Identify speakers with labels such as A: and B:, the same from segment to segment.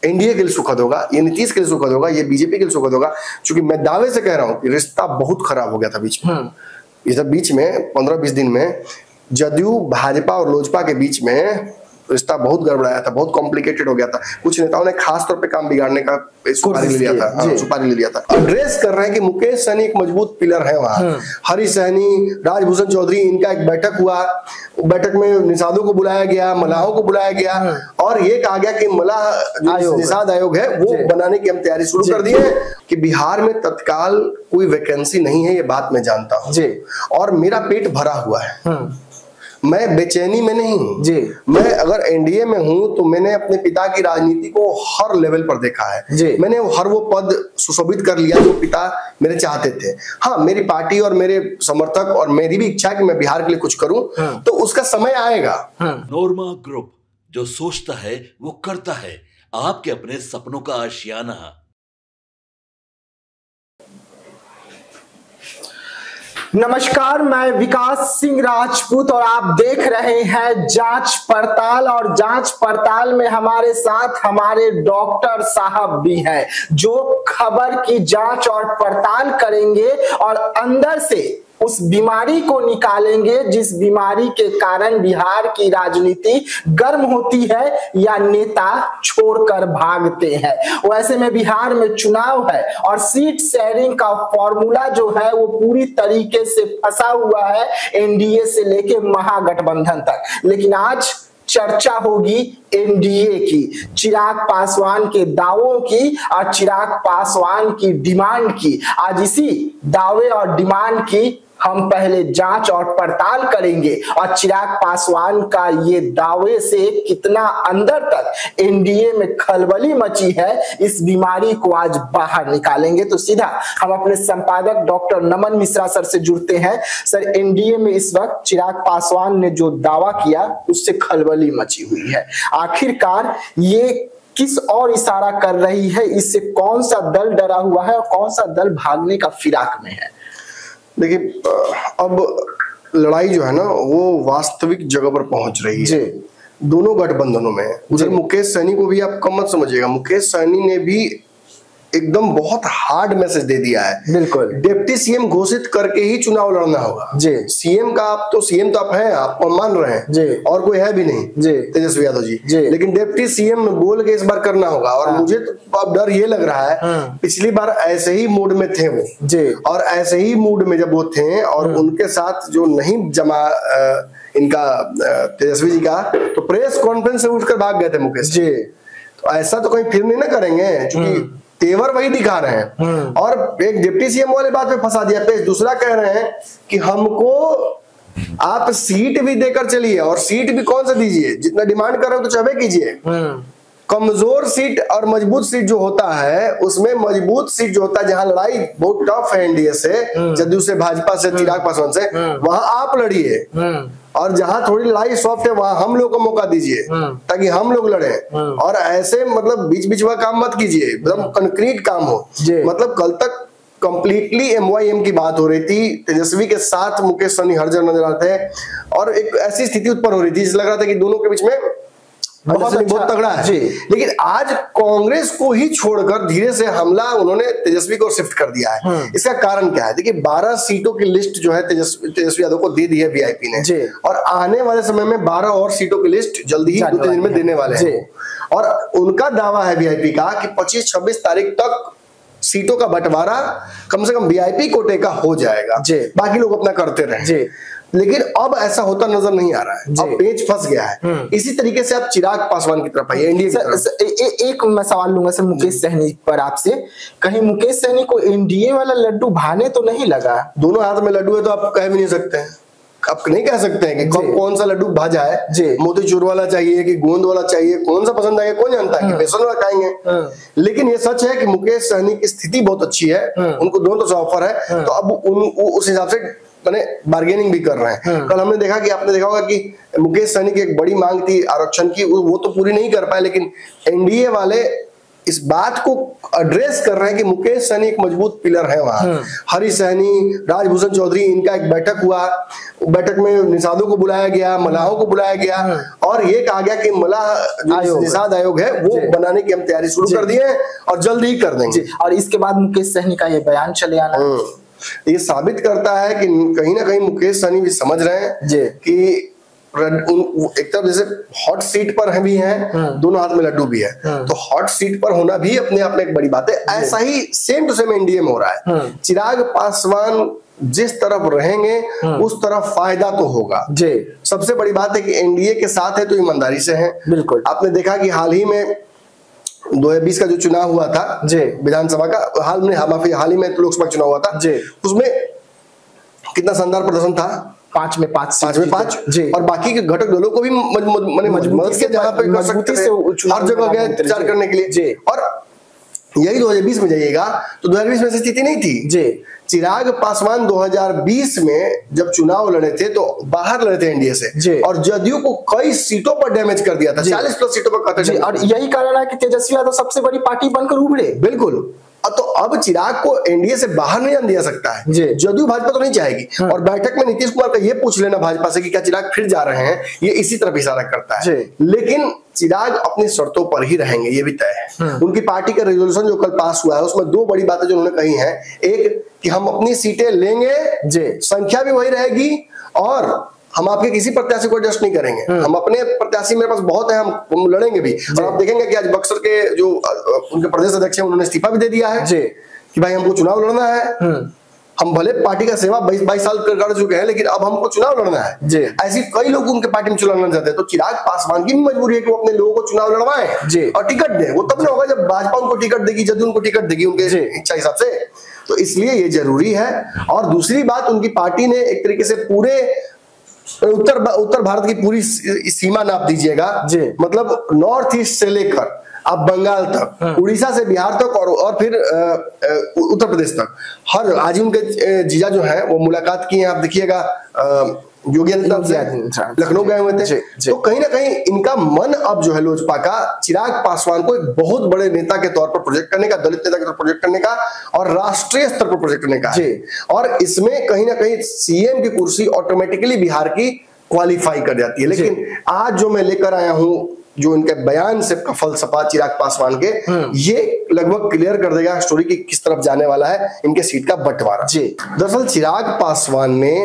A: NDA के लिए सुखद होगा, ये नीतीश के लिए सुखद होगा, ये बीजेपी के लिए सुखद होगा। क्योंकि मैं दावे से कह रहा हूँ कि रिश्ता बहुत खराब हो गया था बीच में। इस बीच में 15-20 दिन में जदयू, भाजपा और लोजपा के बीच में रिश्ता बहुत गड़बड़ाया था, बहुत कॉम्प्लिकेटेड हो गया था। कुछ नेताओं ने खास तौर पे काम बिगाड़ने का सुपारी ले लिया था, सुपारी ले लिया था। एड्रेस कर रहे हैं कि मुकेश सहनी एक मजबूत पिलर है वहां। हरी सहनी, राजभूषण चौधरी, इनका एक बैठक हुआ, बैठक में निषादों को बुलाया गया, मलाहों को बुलाया गया और ये कहा गया कि मलाह जो निषाद आयोग है वो बनाने की हम तैयारी शुरू कर दी है। कि बिहार में तत्काल कोई वैकेंसी नहीं है, ये बात मैं जानता हूँ और मेरा पेट भरा हुआ है, मैं बेचैनी में नहीं हूँ जी। मैं अगर एनडीए में हूँ तो मैंने अपने पिता की राजनीति को हर लेवल पर देखा है जी। मैंने हर वो पद सुशोभित कर लिया जो पिता मेरे चाहते थे। हाँ, मेरी पार्टी और मेरे समर्थक और मेरी भी इच्छा है कि मैं बिहार के लिए कुछ करूं, तो उसका समय आएगा।
B: नोरमा ग्रुप, जो सोचता है वो करता है, आपके अपने सपनों का आशियाना।
C: नमस्कार, मैं विकास सिंह राजपूत और आप देख रहे हैं जांच पड़ताल। और जांच पड़ताल में हमारे साथ हमारे डॉक्टर साहब भी हैं जो खबर की जांच और पड़ताल करेंगे और अंदर से उस बीमारी को निकालेंगे जिस बीमारी के कारण बिहार की राजनीति गर्म होती है या नेता छोड़कर भागते हैं। वैसे में बिहार में चुनाव है और सीट शेयरिंग का फॉर्मूला जो है वो पूरी तरीके से फंसा हुआ है एनडीए से लेके महागठबंधन तक। लेकिन आज चर्चा होगी एनडीए की, चिराग पासवान के दावों की और चिराग पासवान की डिमांड की। आज इसी दावे और डिमांड की हम पहले जांच और पड़ताल करेंगे और चिराग पासवान का ये दावे से कितना अंदर तक एनडीए में खलबली मची है, इस बीमारी को आज बाहर निकालेंगे। तो सीधा हम अपने संपादक डॉक्टर नमन मिश्रा सर से जुड़ते हैं। सर, एनडीए में इस वक्त चिराग पासवान ने जो दावा किया उससे खलबली मची हुई है, आखिरकार ये किस और इशारा कर रही है? इससे कौन सा दल डरा हुआ है और कौन सा दल भागने का फिराक में है?
A: देखिए, अब लड़ाई जो है ना वो वास्तविक जगह पर पहुंच रही है दोनों गठबंधनों में। उधर मुकेश सहनी को भी आप कम मत समझिएगा, मुकेश सहनी ने भी एकदम बहुत हार्ड मैसेज दे दिया है। बिल्कुल, डिप्टी सीएम घोषित करके ही चुनाव लड़ना होगा जी। सीएम का आप तो सीएम तो आप हैं, आप मान रहे हैं जी, और कोई है भी नहीं जी, तेजस्वी यादव जी, लेकिन डिप्टी सीएम बोल के इस बार करना होगा। और मुझे तो अब डर ये लग रहा है, पिछली बार ऐसे ही मूड में थे वो जी, और ऐसे ही मूड में जब वो थे और उनके साथ जो नहीं जमा इनका तेजस्वी जी का, तो प्रेस कॉन्फ्रेंस से उठकर भाग गए थे मुकेश जी। तो ऐसा तो कहीं फिर नहीं ना करेंगे, क्योंकि तेवर वही दिखा रहे हैं। और एक डिप्टी सीएम वाली बात पे फंसा दिया। पे दूसरा कह रहे हैं कि हमको आप सीट भी देकर चलिए, और सीट भी कौन सा दीजिए, जितना डिमांड कर रहे हो तो चाहे कीजिए। कमजोर सीट और मजबूत सीट जो होता है, उसमें मजबूत सीट जो होता है जहां लड़ाई बहुत टफ है एनडीए से, जदयू से, भाजपा से, चिराग पासवान से, वहां आप लड़िए। और जहां थोड़ी लड़ाई सॉफ्ट है वहां हम लोग को मौका दीजिए ताकि हम लोग लड़े। और ऐसे मतलब बीच बीच में काम मत कीजिए, एकदम कंक्रीट काम हो। मतलब कल तक कंप्लीटली एमवाईएम की बात हो रही थी, तेजस्वी के साथ मुकेश सहनी हर जगह नजर आते हैं और एक ऐसी स्थिति उत्पन्न हो रही थी जिस लग रहा था कि दोनों के बीच में बहुत तगड़ा है। लेकिन आज कांग्रेस को ही छोड़कर धीरे से हमला उन्होंने तेजस्वी को शिफ्ट कर दिया है। इसका कारण क्या है? देखिए, 12 सीटों की लिस्ट जो है तेजस्वी यादव को दे दी है वीआईपी ने, और आने वाले समय में 12 और सीटों की लिस्ट जल्दी ही 2-3 दिन में देने वाले हैं। और उनका दावा है वीआईपी का कि 25-26 तारीख तक सीटों का बंटवारा कम से कम वीआईपी कोटे का हो जाएगा, बाकी लोग अपना करते रहे। लेकिन अब ऐसा होता नजर नहीं आ रहा है, अब पेच फंस गया है। इसी तरीके से आप चिराग पासवान की तरफ आइए, एनडीए की तरफ।
C: एक मैं सवाल लूंगा सर मुकेश सहनी पर आपसे, कहीं मुकेश सहनी को एनडीए वाला लड्डू भाने तो नहीं लगा?
A: दोनों हाथ में लड्डू है तो आप कह भी नहीं सकते हैं, आप नहीं कह सकते हैं कि कौन सा लड्डू भाजा है, मोतीचूर वाला चाहिए कि गोंद वाला चाहिए, कौन सा पसंद आएगा कौन जानता है, कि बेसन वाला खाएंगे। लेकिन ये सच है कि मुकेश सहनी की स्थिति बहुत अच्छी है, उनको दोनों तो ऑफर है, तो अब उस हिसाब से मैंने बार्गेनिंग भी कर रहे हैं। कल हमने देखा कि आपने देखा होगा कि मुकेश सहनी की एक बड़ी मांग थी आरक्षण की, वो तो पूरी नहीं कर पाए, लेकिन एनडीए वाले इस बात को एड्रेस कर रहे हैं कि मुकेश सहनी एक मजबूत पिलर है वहां। हरी सहनी, राजभूषण चौधरी, इनका एक बैठक हुआ, बैठक में निषादों को बुलाया गया, मलाहों को बुलाया गया और ये कहा गया कि मलाह जो निषाद आयोग है वो बनाने की हम तैयारी शुरू कर दी है और जल्द ही कर देंगे।
C: और इसके बाद मुकेश सहनी का ये बयान चले आना,
A: ये साबित करता है कि कहीं ना कहीं मुकेश सहनी भी समझ रहे हैं कि एक तरफ जैसे हॉट सीट पर है भी हैं, दोनों हाथ में लड्डू भी है, तो हॉट सीट पर होना भी अपने आप में एक बड़ी बात है। ऐसा ही सेम टू सेम एनडीए में हो रहा है। चिराग पासवान जिस तरफ रहेंगे उस तरफ फायदा तो होगा जी। सबसे बड़ी बात है कि एनडीए के साथ है तो ईमानदारी से है। बिल्कुल, आपने देखा कि हाल ही में 2020 का जो चुनाव हुआ था जी, विधानसभा का, हाल ही में लोकसभा चुनाव हुआ था जी, उसमें कितना शानदार प्रदर्शन था,
C: 5 में 5
A: जी। और बाकी के घटक दलों को भी मदद के जहां पे कर सकते थे, हर जगह गए प्रचार करने के लिए। और यही 2020 में जाइएगा तो 2020 में स्थिति नहीं थी जी। चिराग पासवान 2020 में जब चुनाव लड़े थे तो बाहर लड़े थे एनडीए से और जदयू को कई सीटों पर डैमेज कर दिया था, 40+ सीटों पर कटे। और
C: यही कारण है कि तेजस्वी यादव सबसे बड़ी पार्टी बनकर उभरे।
A: बिल्कुल, तो अब चिराग को एनडीए से बाहर नहीं आने दिया सकता है, जदयू भाजपा तो नहीं चाहेगी। और बैठक में नीतीश कुमार का ये पूछ लेना भाजपा से कि क्या चिराग फिर जा रहे हैं, ये इसी तरफ इशारा करता है। लेकिन चिराग अपनी शर्तों पर ही रहेंगे, ये भी तय है। उनकी पार्टी का रेजोल्यूशन जो कल पास हुआ है उसमें 2 बड़ी बातें जो उन्होंने कही हैं, एक कि हम अपनी सीटें लेंगे, संख्या भी वही रहेगी और हम आपके किसी प्रत्याशी को एडजस्ट नहीं करेंगे, हम अपने प्रत्याशी मेरे पास बहुत है, हम लड़ेंगे भी। और आप देखेंगे कि आज बक्सर के जो उनके प्रदेश अध्यक्ष हैं उन्होंने इस्तीफा भी दे दिया है कि भाई हमको चुनाव लड़ना है, हम भले पार्टी का सेवा 22 साल कर चुके हैं लेकिन अब हमको चुनाव लड़ना है। ऐसी कई लोग उनके पार्टी में चुनाव लड़ना चाहते हैं, तो चिराग पासवान की मजबूरी है कि वो अपने लोगों को चुनाव लड़वाएं और टिकट दें। वो तब ना होगा जब भाजपा उनको टिकट देगी, जदयू उनको टिकट देगी उनके इच्छा हिसाब से, तो इसलिए ये जरूरी है। और दूसरी बात, उनकी पार्टी ने एक तरीके से पूरे उत्तर भारत की पूरी सीमा नाप दीजिएगा, मतलब नॉर्थ ईस्ट से लेकर आप बंगाल तक, उड़ीसा से बिहार तक और फिर उत्तर प्रदेश तक, हर आज उनके जीजा जो है वो मुलाकात की है, आप देखिएगा योगी आदित्यनाथ लखनऊ गए हुए थे। तो कहीं ना कहीं इनका मन अब जो है लोजपा का चिराग पासवान को एक बहुत बड़े नेता के तौर पर प्रोजेक्ट करने का, दलित नेता के तौर पर प्रोजेक्ट करने का और राष्ट्रीय स्तर पर प्रोजेक्ट करने का है। और इसमें कहीं ना कहीं सीएम की कुर्सी ऑटोमेटिकली बिहार की क्वालिफाई कर जाती है। लेकिन आज जो मैं लेकर आया हूं, जो इनके बयान से का फलसफा चिराग पासवान के, ये लगभग क्लियर कर देगा स्टोरी की किस तरफ जाने वाला है इनके सीट का बंटवारा। दरअसल चिराग पासवान ने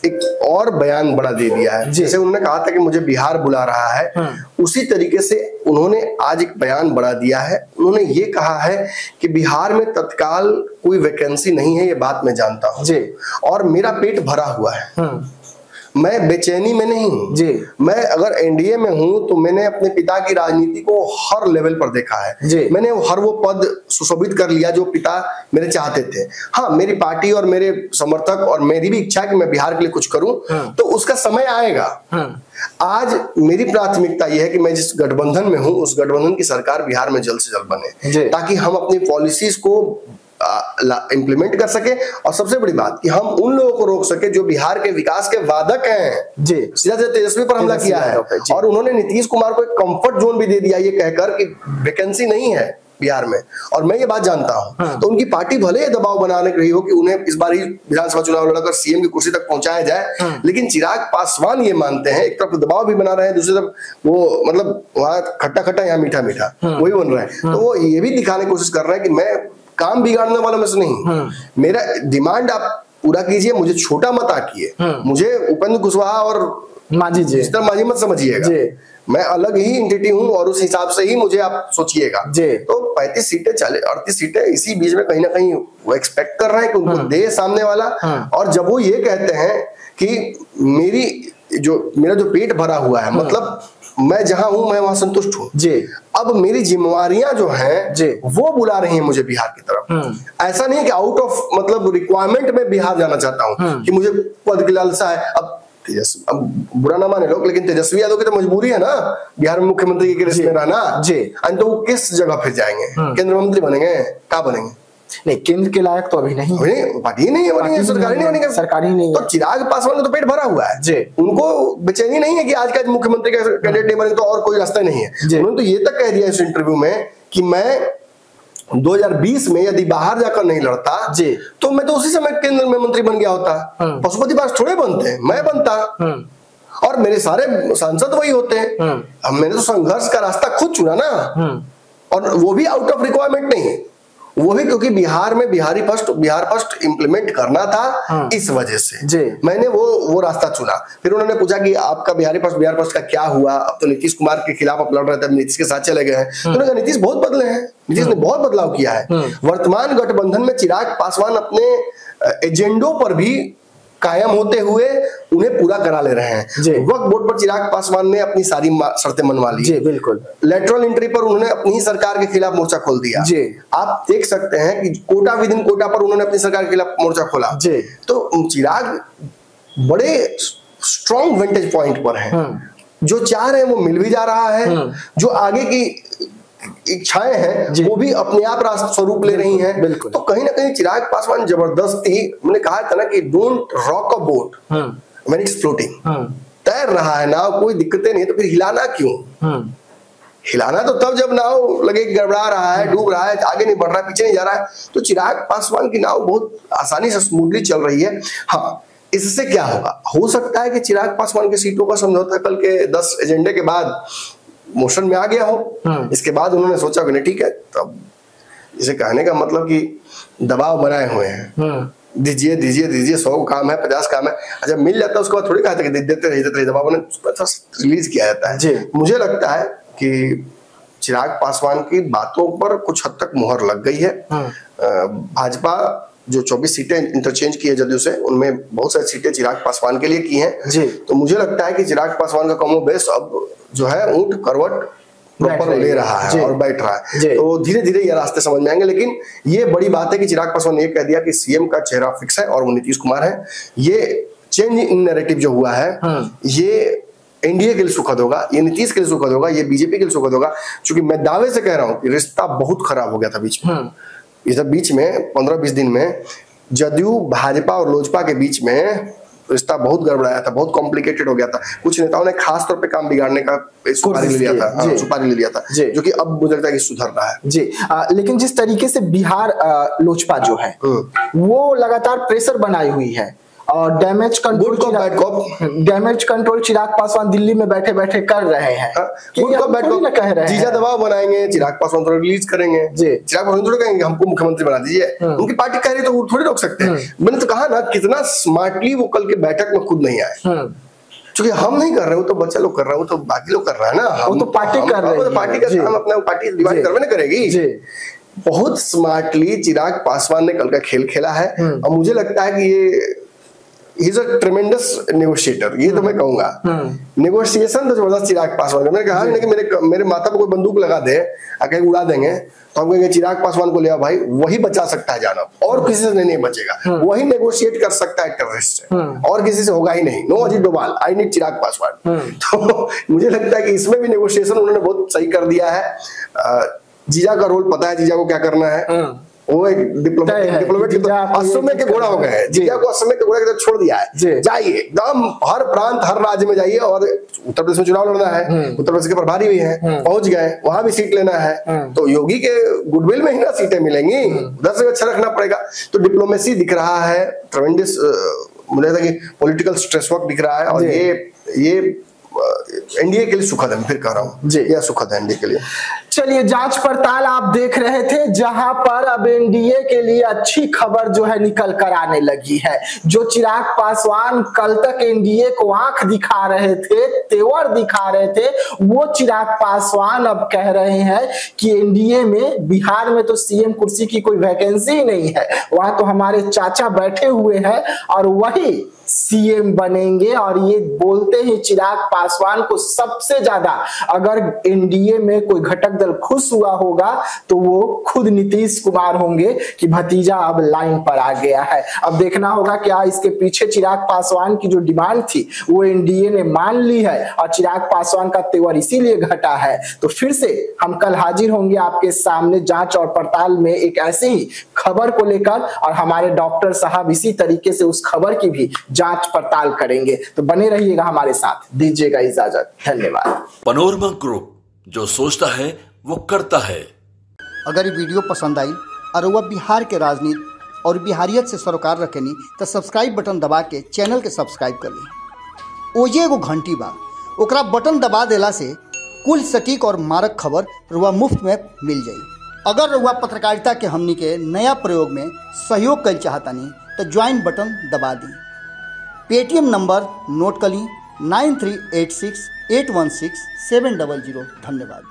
A: एक और बयान बड़ा दे दिया है। जैसे उन्होंने कहा था कि मुझे बिहार बुला रहा है, उसी तरीके से उन्होंने आज एक बयान बढ़ा दिया है। उन्होंने ये कहा है कि बिहार में तत्काल कोई वैकेंसी नहीं है, ये बात मैं जानता हूं और मेरा पेट भरा हुआ है, मैं बेचैनी में नहीं हूं जी। मैं अगर एनडीए में हूं तो मैंने अपने पिता की राजनीति को हर लेवल पर देखा है जी। मैंने हर वो पद सुशोभित कर लिया जो पिता मेरे चाहते थे। हाँ, मेरी पार्टी और मेरे समर्थक और मेरी भी इच्छा है कि मैं बिहार के लिए कुछ करूं, तो उसका समय आएगा। आज मेरी प्राथमिकता यह है कि मैं जिस गठबंधन में हूं उस गठबंधन की सरकार बिहार में जल्द से जल्द बने, ताकि हम अपनी पॉलिसीज को इंप्लीमेंट कर सके और सबसे बड़ी बात कि हम उन लोगों को रोक सके जो बिहार के विकास के वादक हैं जी। सीधा तेजस्वी पर हमला किया है और उन्होंने नीतीश कुमार को एक कंफर्ट जोन भी दे दिया ये कहकर कि वैकेंसी नहीं है बिहार में, और मैं ये बात जानता हूं। तो उनकी पार्टी भले ये दबाव बनाने रही हो कि उन्हें इस बार ही विधानसभा चुनाव लड़कर सीएम की कुर्सी तक पहुंचाया जाए, लेकिन चिराग पासवान ये मानते हैं, एक तरफ दबाव भी बना रहे हैं, दूसरी तरफ वो मतलब वहां खट्टा खट्टा यहाँ मीठा मीठा वही बन रहा है। तो वो ये भी दिखाने की कोशिश कर रहे हैं कि मैं काम बिगाड़ने वालों में से नहीं, मेरा डिमांड आप पूरा कीजिए, मुझे छोटा मत आकिए, मुझे उपेंद्र कुशवाहा और मांझी मत समझिएगा, मैं अलग ही एंटिटी हूं और उस हिसाब से ही मुझे आप सोचिएगा। तो 35 सीटें 38 सीटें इसी बीच में कहीं ना कहीं वो एक्सपेक्ट कर रहे हैं कि उनको दे सामने वाला। और जब वो ये कहते हैं कि मेरा जो पेट भरा हुआ है, मतलब मैं जहां हूं मैं वहां संतुष्ट हूं जी। अब मेरी जिम्मेवारियां जो हैं जी वो बुला रही हैं मुझे बिहार की तरफ। ऐसा नहीं है कि आउट ऑफ मतलब रिक्वायरमेंट में बिहार जाना चाहता हूं कि मुझे पद की लालसा है। अब बुरा ना माने लोग, लेकिन तेजस्वी यादव की तो मजबूरी है ना बिहार में मुख्यमंत्री की रेस में रहना जी। तो वो किस जगह फिर जाएंगे, केंद्र मंत्री बनेंगे, क्या बनेंगे?
C: नहीं, केंद्र के लायक तो अभी नहीं,
A: पार्टी नहीं है, सरकारी नहीं बनेगा,
C: सरकारी नहीं।
A: तो चिराग पासवान का तो पेट भरा हुआ है जी। उनको बेचैनी नहीं है कि आज का मुख्यमंत्री का कैंडिडेट नहीं बने तो और कोई रास्ता नहीं है। उन्होंने तो ये तक कह दिया इस इंटरव्यू में कि मैं 2020 में यदि बाहर जाकर नहीं लड़ता
C: जी,
A: तो मैं तो उसी समय केंद्र में मंत्री बन गया होता। पशुपति पास थोड़े बनते हैं, मैं बनता और मेरे सारे सांसद वही होते हैं। अब मैंने तो संघर्ष का रास्ता खुद चुना ना, और वो भी आउट ऑफ रिक्वायरमेंट नहीं, वो भी क्योंकि बिहार में बिहार फर्स्ट इंप्लीमेंट करना था, इस वजह से मैंने वो रास्ता चुना। फिर उन्होंने पूछा कि आपका बिहार फर्स्ट का क्या हुआ, अब तो नीतीश कुमार के खिलाफ आप लड़ रहे थे, नीतीश के साथ चले गए हैं। तो उन्होंने कहा नीतीश बहुत बदले हैं, नीतीश ने बहुत बदलाव किया है। वर्तमान गठबंधन में चिराग पासवान अपने एजेंडों पर भी कायम होते हुए उन्हें पूरा करा ले रहे हैं। वक्त बोर्ड पर चिराग पासवान ने अपनी सारी शर्तें मनवा ली।
C: जी बिल्कुल।
A: लेटरल एंट्री पर उन्होंने अपनी ही सरकार के खिलाफ मोर्चा खोल दिया। जी। आप देख सकते हैं कि कोटा विदिन कोटा पर उन्होंने अपनी सरकार के खिलाफ मोर्चा खोला। जी। तो चिराग बड़े स्ट्रॉन्ग वेंटेज पॉइंट पर हैं। जो चाह रहे हैं वो मिल भी जा रहा है, जो आगे की इच्छाएं हैं वो भी अपने आप रास्ता स्वरूप ले रही हैं। तो कहीं ना कहीं चिराग पासवान जबरदस्ती, मैंने कहा था ना कि don't rock a boat when it's floating, तैर रहा है नाव, कोई दिक्कतें नहीं, तो फिर हिलाना क्यों? हिलाना तो तब जब नाव लगे गड़बड़ा रहा है, डूब रहा है, आगे नहीं बढ़ रहा है, पीछे नहीं जा रहा है। तो चिराग पासवान की नाव बहुत आसानी से स्मूथली चल रही है। हाँ, इससे क्या होगा, हो सकता है कि चिराग पासवान की सीटों का समझौता कल के 10 एजेंडे के बाद मोशन में आ गया हो। इसके बाद उन्होंने सोचा कि नहीं ठीक है, तब इसे कहने का मतलब कि दबाव बनाए हुए हैं, दीजिए दीजिए दीजिए, 100 काम है, 50 काम है, अच्छा मिल जाता है उसके बाद थोड़ी कहते कि देते रहिए, दबाव ने रिलीज किया जाता है। मुझे लगता है कि चिराग पासवान की बातों पर कुछ हद तक मुहर लग गई है। भाजपा जो 24 सीटें इंटरचेंज की है जदयू से, उनमें बहुत सारी सीटें चिराग पासवान के लिए की हैं। तो मुझे लगता है कि चिराग पासवान का कमो बेस अब जो है ऊंट करवट प्रॉपर ले रहा है और बैठ रहा है। तो धीरे धीरे ये रास्ते समझ में आएंगे। लेकिन ये बड़ी बात है कि चिराग पासवान ने कह दिया कि सीएम का चेहरा फिक्स है और वो नीतीश कुमार है। ये चेंज इन नैरेटिव जो हुआ है, ये एनडीए के लिए सुखद होगा, ये नीतीश के लिए सुखद होगा, ये बीजेपी के लिए सुखद होगा। क्योंकि मैं दावे से कह रहा हूँ कि रिश्ता बहुत खराब हो गया था बीच में। इधर बीच में 15-20 दिन में जदयू भाजपा और लोजपा के बीच में रिश्ता बहुत गड़बड़ाया था, बहुत कॉम्प्लिकेटेड हो गया था। कुछ नेताओं ने खास तौर पे काम बिगाड़ने का सुपारी ले लिया था, सुपारी ले लिया था, जो कि अब मुझे लगता है कि सुधर रहा है।
C: जी, लेकिन जिस तरीके से बिहार लोजपा जो है वो लगातार प्रेशर बनाई हुई है और डैमेज कंट्रोल चिराग पासवान दिल्ली में बैठे बैठे कर रहे हैं।
A: कह रहे हैं जीजा दबाव बनाएंगे, चिराग पासवान थोड़ा रिलीज करेंगे। चिराग पासवान थोड़ा कहेंगे हमको मुख्यमंत्री बना दीजिए, उनकी पार्टी कह रही तो वो थोड़ी रोक सकते हैं। मैंने तो कहा ना कितना स्मार्टली वो कल के बैठक में खुद नहीं आए, क्योंकि हम नहीं कर रहे, वो तो बच्चा लोग कर रहा है, वो तो बाकी लोग कर रहा है ना,
C: वो तो पार्टी कर रहे हैं,
A: पार्टी का काम अपना पार्टी डिवाइड करवे ना करेगी। बहुत स्मार्टली चिराग पासवान ने कल का खेल खेला है और मुझे लगता है कि ये He is a tremendous negotiator, ये तो मैं कहूंगा। नेगोशिएशन तो जबरदस्त चिराग पासवान ने। मैंने कहा ना कि मेरे माथा पे कोई बंदूक लगा दे, आके उड़ा देंगे, तो हम कहेंगे चिराग पासवान को ले आओ भाई, वही बचा सकता है जाना, और किसी से नहीं बचेगा। वही नेगोशिएट कर सकता है टेररिस्ट से, और किसी से होगा ही नहीं। No Ajit Doval, I need Chirag Paswan. तो मुझे लगता है कि इसमें भी नेगोशिएशन उन्होंने बहुत सही कर दिया है। जीजा का रोल पता है, जीजा को क्या करना है, वो एक डिप्लोमेट असमय के घोड़ा हो गए हैं। जीजा को असमय के घोड़े के तरह छोड़ दिया है। जाइए एकदम हर प्रांत हर राज्य में जाइए, और उत्तर प्रदेश में चुनाव लड़ना है, उत्तर प्रदेश के प्रभारी भी हैं, पहुंच गए, वहां भी सीट लेना है, तो योगी के गुडविल में ही ना सीटें मिलेंगी, उधर से अच्छा रखना पड़ेगा। तो डिप्लोमेसी दिख रहा है, ट्रेमेंडस मुझे लगता है कि पॉलिटिकल स्ट्रेस वर्क दिख रहा है, और ये एनडीए के लिए सुखद है। मैं फिर कह रहा हूँ जी, यह सुखद है एनडीए के लिए।
C: चलिए, जांच पड़ताल आप देख रहे थे, जहां पर अब एनडीए के लिए अच्छी खबर जो है निकल कर आने लगी है। जो चिराग पासवान कल तक एनडीए को आंख दिखा रहे थे, तेवर दिखा रहे थे, वो चिराग पासवान अब कह रहे हैं कि एनडीए में बिहार में तो सीएम कुर्सी की कोई वैकेंसी ही नहीं है, वहां तो हमारे चाचा बैठे हुए हैं और वही सीएम बनेंगे। और ये बोलते ही चिराग पासवान को सबसे ज्यादा अगर एनडीए में कोई घटक दल खुश हुआ होगा तो वो खुद नीतीश कुमार होंगे कि भतीजा अब लाइन पर आ गया है। अब देखना होगा क्या इसके पीछे चिराग पासवान की जो डिमांड थी वो एनडीए ने मान ली है और चिराग पासवान का तेवर इसीलिए घटा है। तो फिर से हम कल हाजिर होंगे आपके सामने जांच और पड़ताल में एक ऐसी ही खबर को लेकर, और हमारे डॉक्टर साहब इसी तरीके से उस खबर की भी जांच पड़ताल करेंगे। तो बने रहिएगा हमारे साथ, दीजिएगा इजाजत, धन्यवाद।
B: पनोरमा ग्रुप, जो सोचता है वो करता है।
D: अगर ये वीडियो पसंद आई और वह बिहार के राजनीति और बिहारियत से सरोकार रखेनी तो सब्सक्राइब बटन दबा के चैनल के सब्सक्राइब कर ली। ओजे एगो घंटी बा, ओकरा बटन दबा देला से कुल सटीक और मारक खबर रुआ मुफ्त में मिल जाई। अगर रुआ पत्रकारिता के हमनी के नया प्रयोग में सहयोग कर चाहतानी तो ज्वाइन बटन दबा दी। पेटीएम नंबर नोट कर ली 9386816700। धन्यवाद।